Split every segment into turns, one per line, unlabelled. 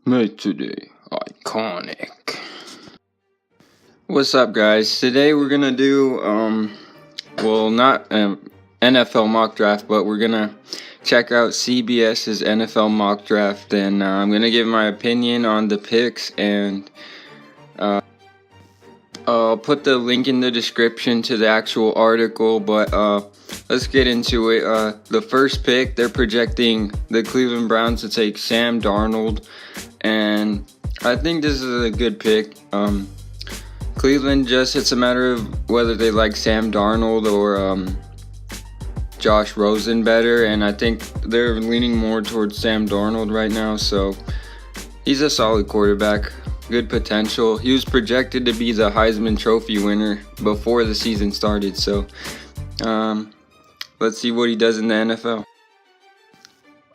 Made today iconic. What's up, guys? Today we're gonna do not NFL mock draft, but we're gonna check out CBS's NFL mock draft, and I'm gonna give my opinion on the picks, and I'll put the link in the description to the actual article. But let's get into it. The first pick, they're projecting the Cleveland Browns to take Sam Darnold, and I think this is a good pick. Cleveland, just it's a matter of whether they like Sam Darnold or Josh Rosen better, and I think they're leaning more towards Sam Darnold right now. So he's a solid quarterback, good potential. He was projected to be the Heisman Trophy winner before the season started. So let's see what he does in the NFL.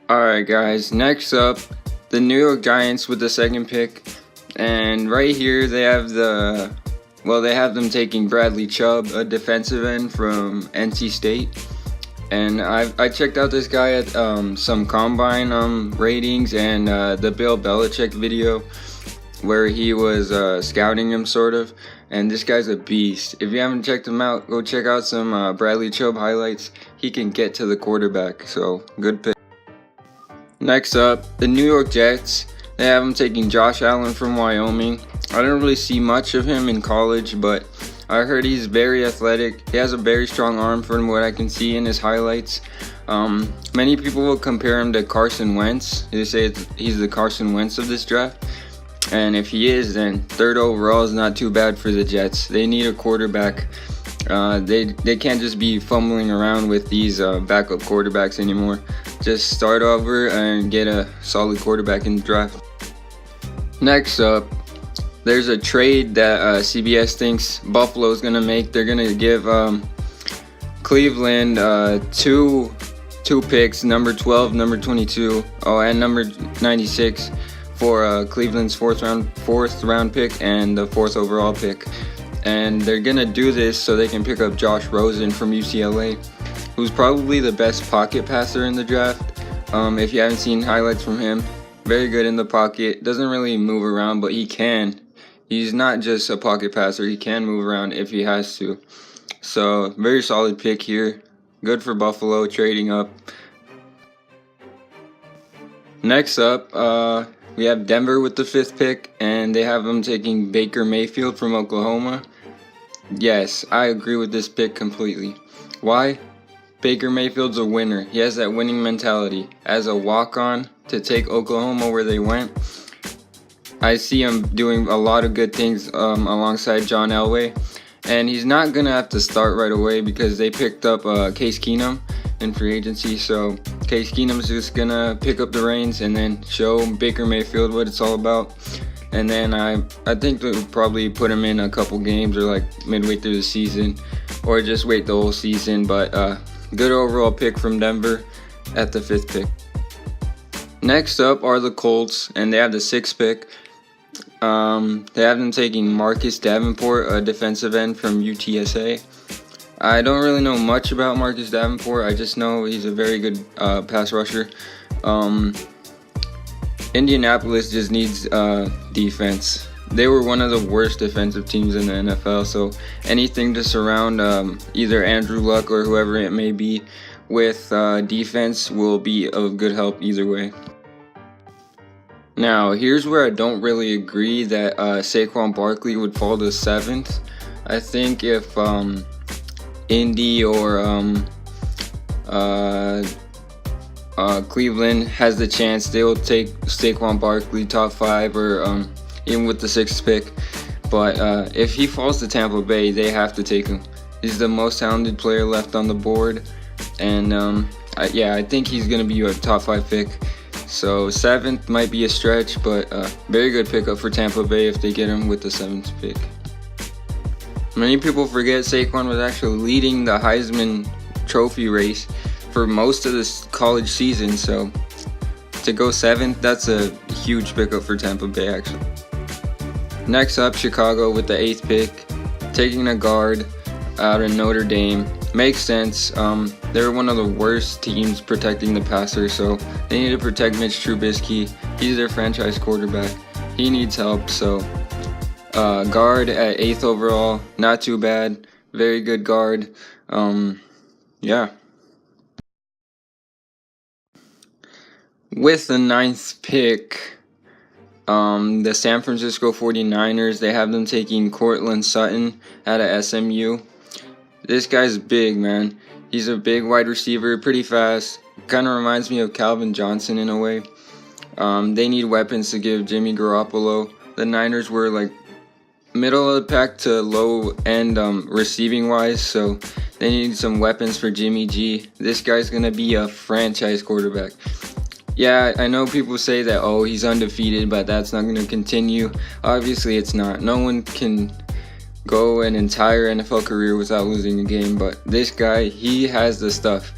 Alright, guys, next up, the New York Giants with the second pick, and right here they have them taking Bradley Chubb, a defensive end from NC State. And I checked out this guy at some combine ratings and the Bill Belichick video where he was scouting him, sort of. And this guy's a beast. If you haven't checked him out, go check out some Bradley Chubb highlights. He can get to the quarterback, so good pick. Next up, the New York Jets. They have him taking Josh Allen from Wyoming. I didn't really see much of him in college, but I heard he's very athletic. He has a very strong arm from what I can see in his highlights. Many people will compare him to Carson Wentz. They say he's the Carson Wentz of this draft. And if he is, then third overall is not too bad for the Jets. They need a quarterback. They can't just be fumbling around with these backup quarterbacks anymore. Just start over and get a solid quarterback in the draft. Next up, there's a trade that CBS thinks Buffalo's going to make. They're going to give Cleveland two picks, number 12, number 22, and number 96 for Cleveland's fourth round pick and the fourth overall pick. And they're going to do this so they can pick up Josh Rosen from UCLA, who's probably the best pocket passer in the draft. If you haven't seen highlights from him, very good in the pocket. Doesn't really move around, but he can. He's not just a pocket passer. He can move around if he has to. So, very solid pick here. Good for Buffalo, trading up. Next up, we have Denver with the fifth pick, and they have them taking Baker Mayfield from Oklahoma. Yes, I agree with this pick completely. Why? Baker Mayfield's a winner. He has that winning mentality. As a walk-on to take Oklahoma where they went, I see him doing a lot of good things alongside John Elway. And he's not going to have to start right away because they picked up Case Keenum in free agency. So Case Keenum's just going to pick up the reins and then show Baker Mayfield what it's all about. And then I think they'll probably put him in a couple games or like midway through the season, or just wait the whole season. But good overall pick from Denver at the fifth pick. Next up are the Colts, and they have the sixth pick. They have them taking Marcus Davenport, a defensive end from UTSA. I don't really know much about Marcus Davenport. I just know he's a very good pass rusher. Indianapolis just needs defense. They were one of the worst defensive teams in the NFL, so anything to surround either Andrew Luck or whoever it may be with defense will be of good help either way. Now, here's where I don't really agree that Saquon Barkley would fall to 7th. I think if Indy or Cleveland has the chance, they will take Saquon Barkley top 5 or even with the 6th pick. But if he falls to Tampa Bay, they have to take him. He's the most talented player left on the board, and I think he's going to be a top 5 pick. So 7th might be a stretch, but very good pickup for Tampa Bay if they get him with the 7th pick. Many people forget Saquon was actually leading the Heisman Trophy race for most of this college season, so to go 7th, that's a huge pickup for Tampa Bay actually. Next up, Chicago with the 8th pick, taking a guard out of Notre Dame. Makes sense. They're one of the worst teams protecting the passer, so they need to protect Mitch Trubisky. He's their franchise quarterback. He needs help, so guard at 8th overall, not too bad. Very good guard. Yeah. With the 9th pick, the San Francisco 49ers, they have them taking Cortland Sutton out of SMU. This guy's big, man. He's a big wide receiver, pretty fast. Kind of reminds me of Calvin Johnson in a way. They need weapons to give Jimmy Garoppolo. The Niners were like middle of the pack to low end receiving wise, so they need some weapons for Jimmy G. This guy's gonna be a franchise quarterback. Yeah, I know people say that, oh, he's undefeated, but that's not going to continue. Obviously, it's not. No one can go an entire NFL career without losing a game, but this guy, he has the stuff.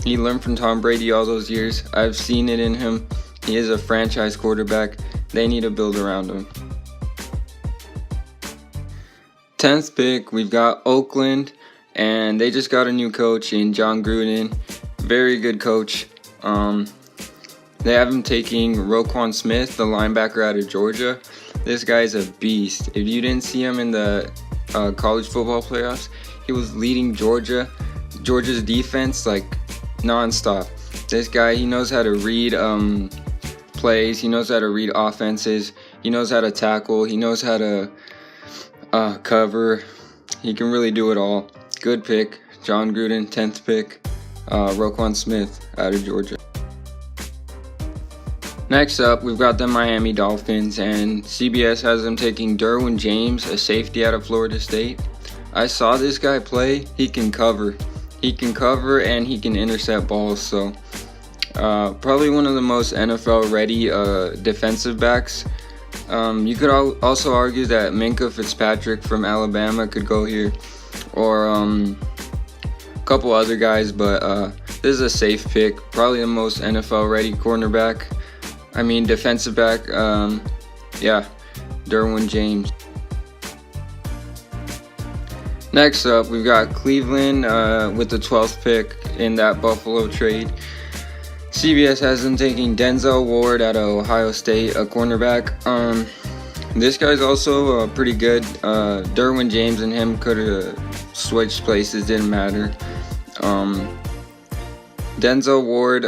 He learned from Tom Brady all those years. I've seen it in him. He is a franchise quarterback. They need to build around him. 10th pick, we've got Oakland, and they just got a new coach in John Gruden. Very good coach. They have him taking Roquan Smith, the linebacker out of Georgia. This guy's a beast. If you didn't see him in the college football playoffs, he was leading Georgia's defense like nonstop. This guy, he knows how to read plays. He knows how to read offenses. He knows how to tackle. He knows how to cover. He can really do it all. Good pick. John Gruden, 10th pick. Roquan Smith out of Georgia. Next up, we've got the Miami Dolphins, and CBS has them taking Derwin James, a safety out of Florida State. I saw this guy play. He can cover. He can cover and he can intercept balls, so probably one of the most NFL-ready defensive backs. You could also argue that Minkah Fitzpatrick from Alabama could go here, or a couple other guys, but this is a safe pick. Probably the most NFL-ready cornerback. Defensive back, Derwin James. Next up, we've got Cleveland with the 12th pick in that Buffalo trade. CBS has them taking Denzel Ward out of Ohio State, a cornerback. This guy's also pretty good. Derwin James and him could have switched places, didn't matter. Denzel Ward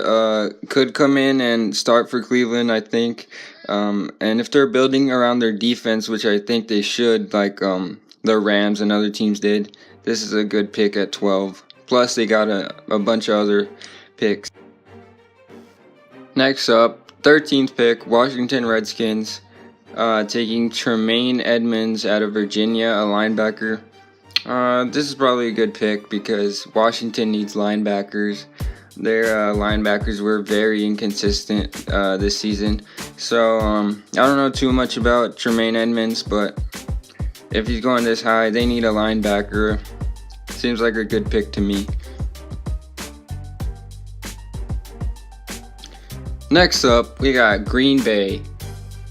could come in and start for Cleveland, I think. And if they're building around their defense, which I think they should, like the Rams and other teams did, this is a good pick at 12. Plus, they got a bunch of other picks. Next up, 13th pick, Washington Redskins, taking Tremaine Edmonds out of Virginia, a linebacker. This is probably a good pick because Washington needs linebackers. Their linebackers were very inconsistent this season. So I don't know too much about Tremaine Edmonds, but if he's going this high, they need a linebacker. Seems like a good pick to me. Next up, we got Green Bay.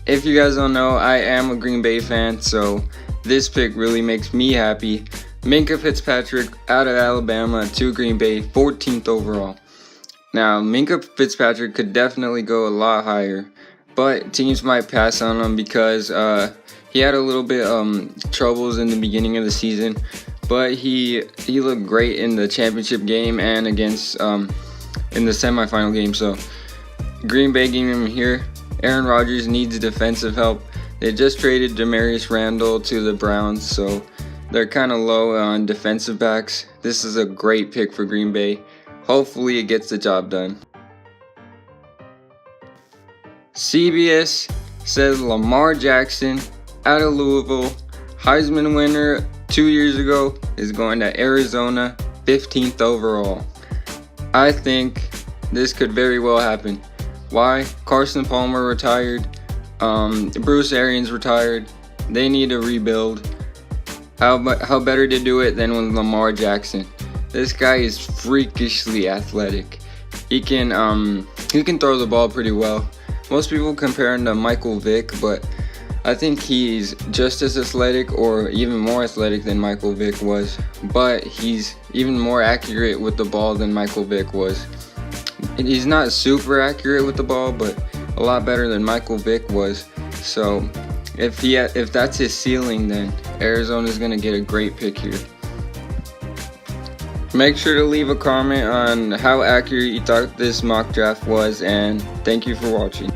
If you guys don't know, I am a Green Bay fan, so this pick really makes me happy. Minkah Fitzpatrick out of Alabama to Green Bay, 14th overall. Now, Minkah Fitzpatrick could definitely go a lot higher, but teams might pass on him because he had a little bit troubles in the beginning of the season, but he looked great in the championship game and against in the semifinal game. So Green Bay getting him here. Aaron Rodgers needs defensive help. They just traded Demarius Randall to the Browns, so they're kind of low on defensive backs. This is a great pick for Green Bay. Hopefully it gets the job done. CBS says Lamar Jackson out of Louisville, Heisman winner 2 years ago, is going to Arizona, 15th overall. I think this could very well happen. Why? Carson Palmer retired. Bruce Arians retired. They need to rebuild. How better to do it than with Lamar Jackson? This guy is freakishly athletic. He can throw the ball pretty well. Most people compare him to Michael Vick, but I think he's just as athletic or even more athletic than Michael Vick was. But he's even more accurate with the ball than Michael Vick was. He's not super accurate with the ball, but a lot better than Michael Vick was. So if that's his ceiling, then Arizona's going to get a great pick here. Make sure to leave a comment on how accurate you thought this mock draft was, and thank you for watching.